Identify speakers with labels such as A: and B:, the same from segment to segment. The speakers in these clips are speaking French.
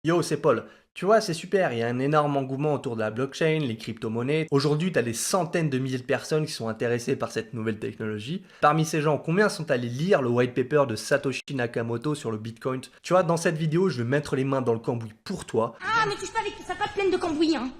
A: Yo, c'est Paul. Tu vois, c'est super, il y a un énorme engouement autour de la blockchain, les crypto-monnaies. Aujourd'hui, tu as des centaines de milliers de personnes qui sont intéressées par cette nouvelle technologie. Parmi ces gens, combien sont allés lire le white paper de Satoshi Nakamoto sur le Bitcoin? Tu vois, dans cette vidéo, je vais mettre les mains dans le cambouis pour toi.
B: Ah, mais touche pas avec sa patte pleine de cambouis, hein.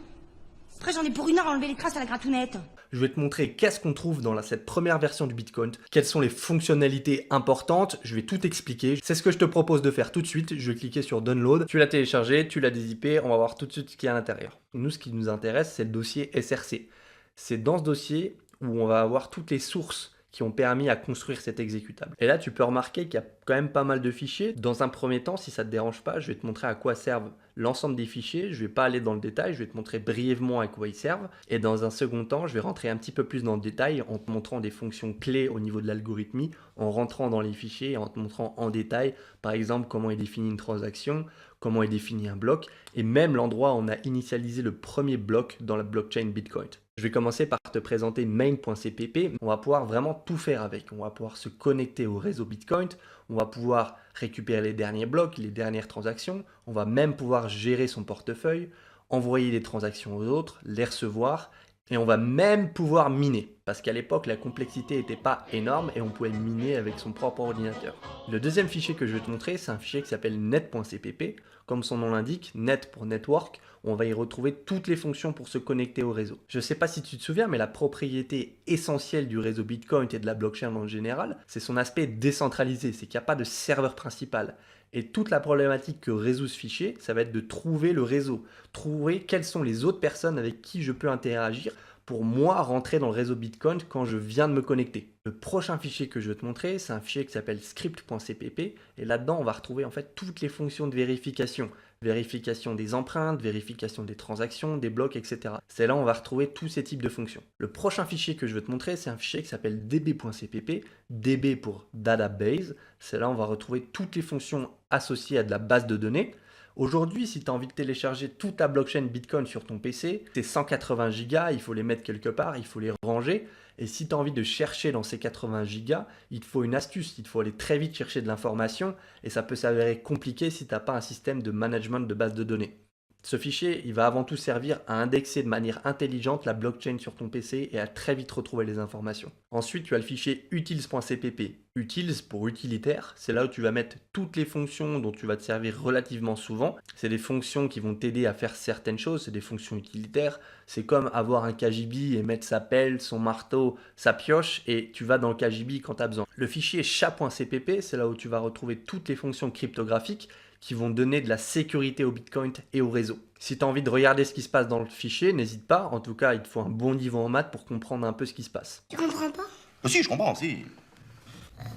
B: Après, j'en ai pour une heure à enlever les traces à la gratounette.
A: Je vais te montrer qu'est-ce qu'on trouve dans cette première version du Bitcoin, quelles sont les fonctionnalités importantes, je vais tout expliquer. C'est ce que je te propose de faire tout de suite. Je vais cliquer sur Download, tu l'as téléchargé, tu l'as dézippé, on va voir tout de suite ce qu'il y a à l'intérieur. Nous, ce qui nous intéresse, c'est le dossier SRC. C'est dans ce dossier où on va avoir toutes les sources qui ont permis à construire cet exécutable. Et là, tu peux remarquer qu'il y a quand même pas mal de fichiers. Dans un premier temps, si ça ne te dérange pas, je vais te montrer à quoi servent l'ensemble des fichiers. Je ne vais pas aller dans le détail, je vais te montrer brièvement à quoi ils servent. Et dans un second temps, je vais rentrer un petit peu plus dans le détail en te montrant des fonctions clés au niveau de l'algorithmie, en rentrant dans les fichiers et en te montrant en détail, par exemple, comment est définie une transaction, comment est défini un bloc, et même l'endroit où on a initialisé le premier bloc dans la blockchain Bitcoin. Je vais commencer par te présenter main.cpp. On va pouvoir vraiment tout faire avec. On va pouvoir se connecter au réseau Bitcoin. On va pouvoir récupérer les derniers blocs, les dernières transactions. On va même pouvoir gérer son portefeuille, envoyer des transactions aux autres, les recevoir. Et on va même pouvoir miner, parce qu'à l'époque, la complexité n'était pas énorme et on pouvait miner avec son propre ordinateur. Le deuxième fichier que je vais te montrer, c'est un fichier qui s'appelle net.cpp. Comme son nom l'indique, net pour network, on va y retrouver toutes les fonctions pour se connecter au réseau. Je ne sais pas si tu te souviens, mais la propriété essentielle du réseau Bitcoin et de la blockchain en général, c'est son aspect décentralisé, c'est qu'il n'y a pas de serveur principal. Et toute la problématique que résout ce fichier, ça va être de trouver le réseau, trouver quelles sont les autres personnes avec qui je peux interagir pour moi rentrer dans le réseau Bitcoin quand je viens de me connecter. Le prochain fichier que je vais te montrer, c'est un fichier qui s'appelle script.cpp et là-dedans, on va retrouver en fait toutes les fonctions de vérification. Vérification des empreintes, vérification des transactions, des blocs, etc. C'est là où on va retrouver tous ces types de fonctions. Le prochain fichier que je vais te montrer, c'est un fichier qui s'appelle db.cpp, db pour database. C'est là où on va retrouver toutes les fonctions associées à de la base de données. Aujourd'hui, si tu as envie de télécharger toute ta blockchain Bitcoin sur ton PC, c'est 180 Go, il faut les mettre quelque part, il faut les ranger. Et si tu as envie de chercher dans ces 80 Go, il te faut une astuce, il te faut aller très vite chercher de l'information et ça peut s'avérer compliqué si tu n'as pas un système de management de base de données. Ce fichier, il va avant tout servir à indexer de manière intelligente la blockchain sur ton PC et à très vite retrouver les informations. Ensuite, tu as le fichier utils.cpp. Utils pour utilitaire, c'est là où tu vas mettre toutes les fonctions dont tu vas te servir relativement souvent. C'est des fonctions qui vont t'aider à faire certaines choses, c'est des fonctions utilitaires. C'est comme avoir un KGB et mettre sa pelle, son marteau, sa pioche et tu vas dans le KGB quand tu as besoin. Le fichier sha.cpp, c'est là où tu vas retrouver toutes les fonctions cryptographiques qui vont donner de la sécurité au Bitcoin et au réseau. Si tu as envie de regarder ce qui se passe dans le fichier, n'hésite pas. En tout cas, il te faut un bon niveau en maths pour comprendre un peu ce qui se passe.
B: Tu comprends pas?
C: Si, je comprends, si.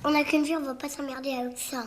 B: On a qu'une vie, on va pas s'emmerder avec ça.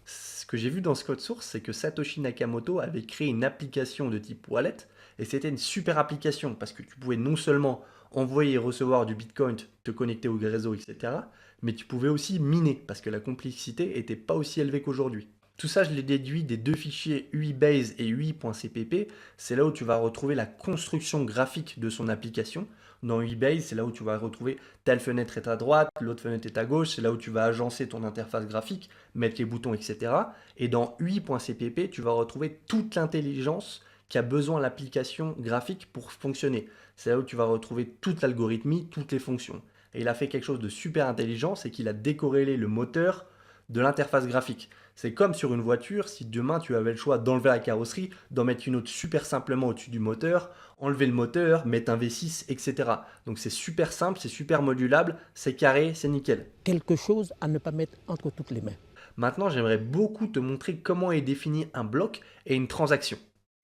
A: Ce que j'ai vu dans ce code source, c'est que Satoshi Nakamoto avait créé une application de type wallet et c'était une super application parce que tu pouvais non seulement envoyer et recevoir du Bitcoin, te connecter au réseau, etc., mais tu pouvais aussi miner parce que la complexité n'était pas aussi élevée qu'aujourd'hui. Tout ça, je l'ai déduit des deux fichiers UIBase et UI.cpp. C'est là où tu vas retrouver la construction graphique de son application. Dans UIBase, c'est là où tu vas retrouver telle fenêtre est à droite, l'autre fenêtre est à gauche. C'est là où tu vas agencer ton interface graphique, mettre les boutons, etc. Et dans UI.cpp, tu vas retrouver toute l'intelligence qu'a besoin l'application graphique pour fonctionner. C'est là où tu vas retrouver toute l'algorithmie, toutes les fonctions. Et il a fait quelque chose de super intelligent, c'est qu'il a décorrélé le moteur de l'interface graphique. C'est comme sur une voiture, si demain tu avais le choix d'enlever la carrosserie, d'en mettre une autre super simplement au-dessus du moteur, enlever le moteur, mettre un V6, etc. Donc c'est super simple, c'est super modulable, c'est carré, c'est nickel.
D: Quelque chose à ne pas mettre entre toutes les mains.
A: Maintenant, j'aimerais beaucoup te montrer comment est défini un bloc et une transaction.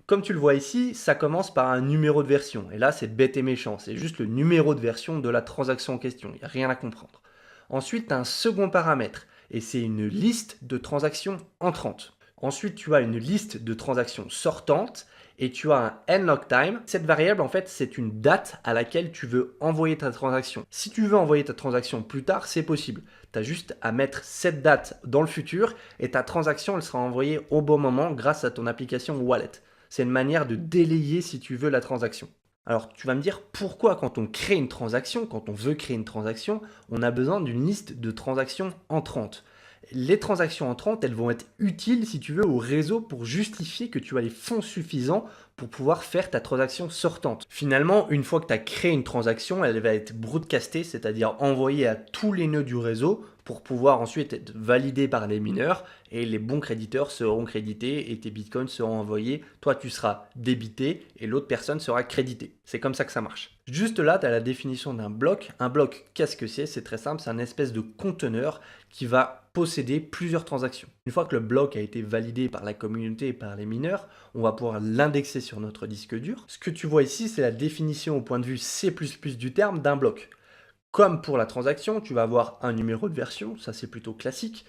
A: Comme tu le vois ici, ça commence par un numéro de version. Et là, c'est bête et méchant, c'est juste le numéro de version de la transaction en question, il n'y a rien à comprendre. Ensuite, tu as un second paramètre. Et c'est une liste de transactions entrantes. Ensuite, tu as une liste de transactions sortantes et tu as un nlock time. Cette variable, en fait, c'est une date à laquelle tu veux envoyer ta transaction. Si tu veux envoyer ta transaction plus tard, c'est possible. Tu as juste à mettre cette date dans le futur et ta transaction, elle sera envoyée au bon moment grâce à ton application Wallet. C'est une manière de délayer, si tu veux, la transaction. Alors tu vas me dire pourquoi quand on crée une transaction, quand on veut créer une transaction, on a besoin d'une liste de transactions entrantes. Les transactions entrantes, elles vont être utiles, si tu veux, au réseau pour justifier que tu as les fonds suffisants pour pouvoir faire ta transaction sortante. Finalement, une fois que tu as créé une transaction, elle va être broadcastée, c'est-à-dire envoyée à tous les nœuds du réseau pour pouvoir ensuite être validée par les mineurs et les bons créditeurs seront crédités et tes bitcoins seront envoyés. Toi, tu seras débité et l'autre personne sera créditée. C'est comme ça que ça marche. Juste là, tu as la définition d'un bloc. Un bloc, qu'est-ce que c'est? C'est très simple, c'est un espèce de conteneur qui va posséder plusieurs transactions. Une fois que le bloc a été validé par la communauté et par les mineurs, on va pouvoir l'indexer sur notre disque dur. Ce que tu vois ici, c'est la définition au point de vue C++ du terme d'un bloc. Comme pour la transaction, tu vas avoir un numéro de version, ça c'est plutôt classique.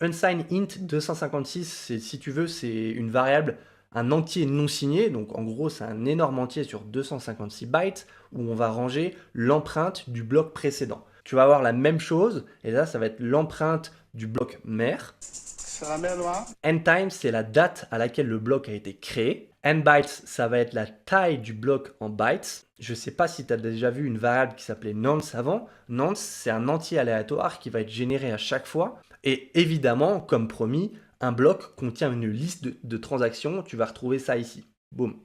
A: Unsigned int 256, si tu veux, c'est une variable, un entier non signé, donc en gros c'est un énorme entier sur 256 bytes où on va ranger l'empreinte du bloc précédent. Tu vas avoir la même chose, et là ça va être l'empreinte du bloc mère.
C: C'est la mer noire.
A: N-time, c'est la date à laquelle le bloc a été créé. N-bytes, ça va être la taille du bloc en bytes. Je ne sais pas si tu as déjà vu une variable qui s'appelait nonce avant. Nonce, c'est un entier aléatoire qui va être généré à chaque fois. Et évidemment, comme promis, un bloc contient une liste de transactions. Tu vas retrouver ça ici. Boum.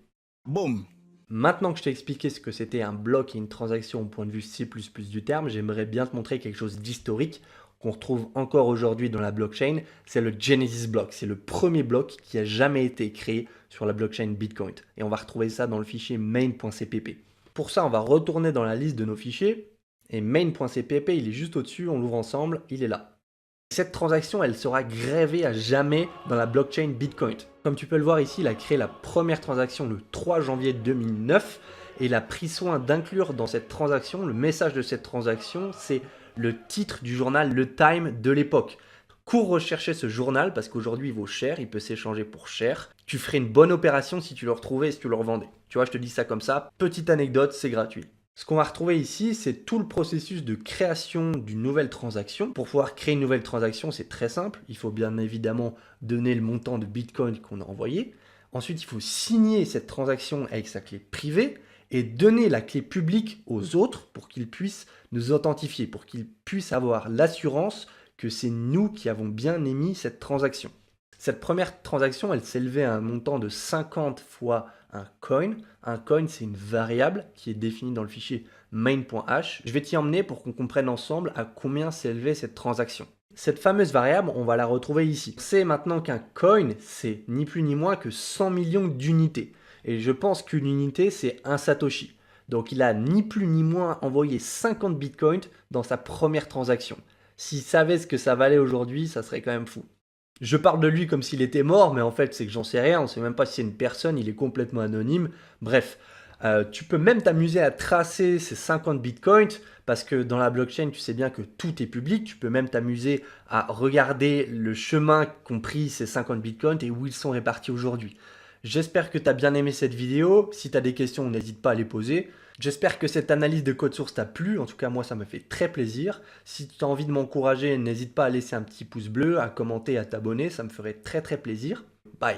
C: Boum.
A: Maintenant que je t'ai expliqué ce que c'était un bloc et une transaction au point de vue C++ du terme, j'aimerais bien te montrer quelque chose d'historique qu'on retrouve encore aujourd'hui dans la blockchain. C'est le Genesis block. C'est le premier bloc qui a jamais été créé sur la blockchain Bitcoin. Et on va retrouver ça dans le fichier main.cpp. Pour ça, on va retourner dans la liste de nos fichiers. Et main.cpp, il est juste au-dessus. On l'ouvre ensemble. Il est là. Cette transaction, elle sera gravée à jamais dans la blockchain Bitcoin. Comme tu peux le voir ici, il a créé la première transaction le 3 janvier 2009 et il a pris soin d'inclure dans cette transaction, le message de cette transaction, c'est le titre du journal Le Time de l'époque. Cours rechercher ce journal parce qu'aujourd'hui il vaut cher, il peut s'échanger pour cher. Tu ferais une bonne opération si tu le retrouvais et si tu le revendais. Tu vois, je te dis ça comme ça. Petite anecdote, c'est gratuit. Ce qu'on va retrouver ici, c'est tout le processus de création d'une nouvelle transaction. Pour pouvoir créer une nouvelle transaction, c'est très simple. Il faut bien évidemment donner le montant de Bitcoin qu'on a envoyé. Ensuite, il faut signer cette transaction avec sa clé privée et donner la clé publique aux autres pour qu'ils puissent nous authentifier, pour qu'ils puissent avoir l'assurance que c'est nous qui avons bien émis cette transaction. Cette première transaction, elle s'élevait à un montant de 50 fois un coin. Un coin, c'est une variable qui est définie dans le fichier main.h. Je vais t'y emmener pour qu'on comprenne ensemble à combien s'élevait cette transaction. Cette fameuse variable, on va la retrouver ici. C'est maintenant qu'un coin, c'est ni plus ni moins que 100 millions d'unités. Et je pense qu'une unité, c'est un Satoshi. Donc il a ni plus ni moins envoyé 50 bitcoins dans sa première transaction. S'il savait ce que ça valait aujourd'hui, ça serait quand même fou. Je parle de lui comme s'il était mort, mais en fait, c'est que j'en sais rien. On ne sait même pas si c'est une personne, il est complètement anonyme. Bref, tu peux même t'amuser à tracer ces 50 bitcoins parce que dans la blockchain, tu sais bien que tout est public. Tu peux même t'amuser à regarder le chemin qu'ont pris ces 50 bitcoins et où ils sont répartis aujourd'hui. J'espère que tu as bien aimé cette vidéo. Si tu as des questions, n'hésite pas à les poser. J'espère que cette analyse de code source t'a plu. En tout cas, moi, ça me fait très plaisir. Si tu as envie de m'encourager, n'hésite pas à laisser un petit pouce bleu, à commenter, à t'abonner. Ça me ferait très très plaisir. Bye.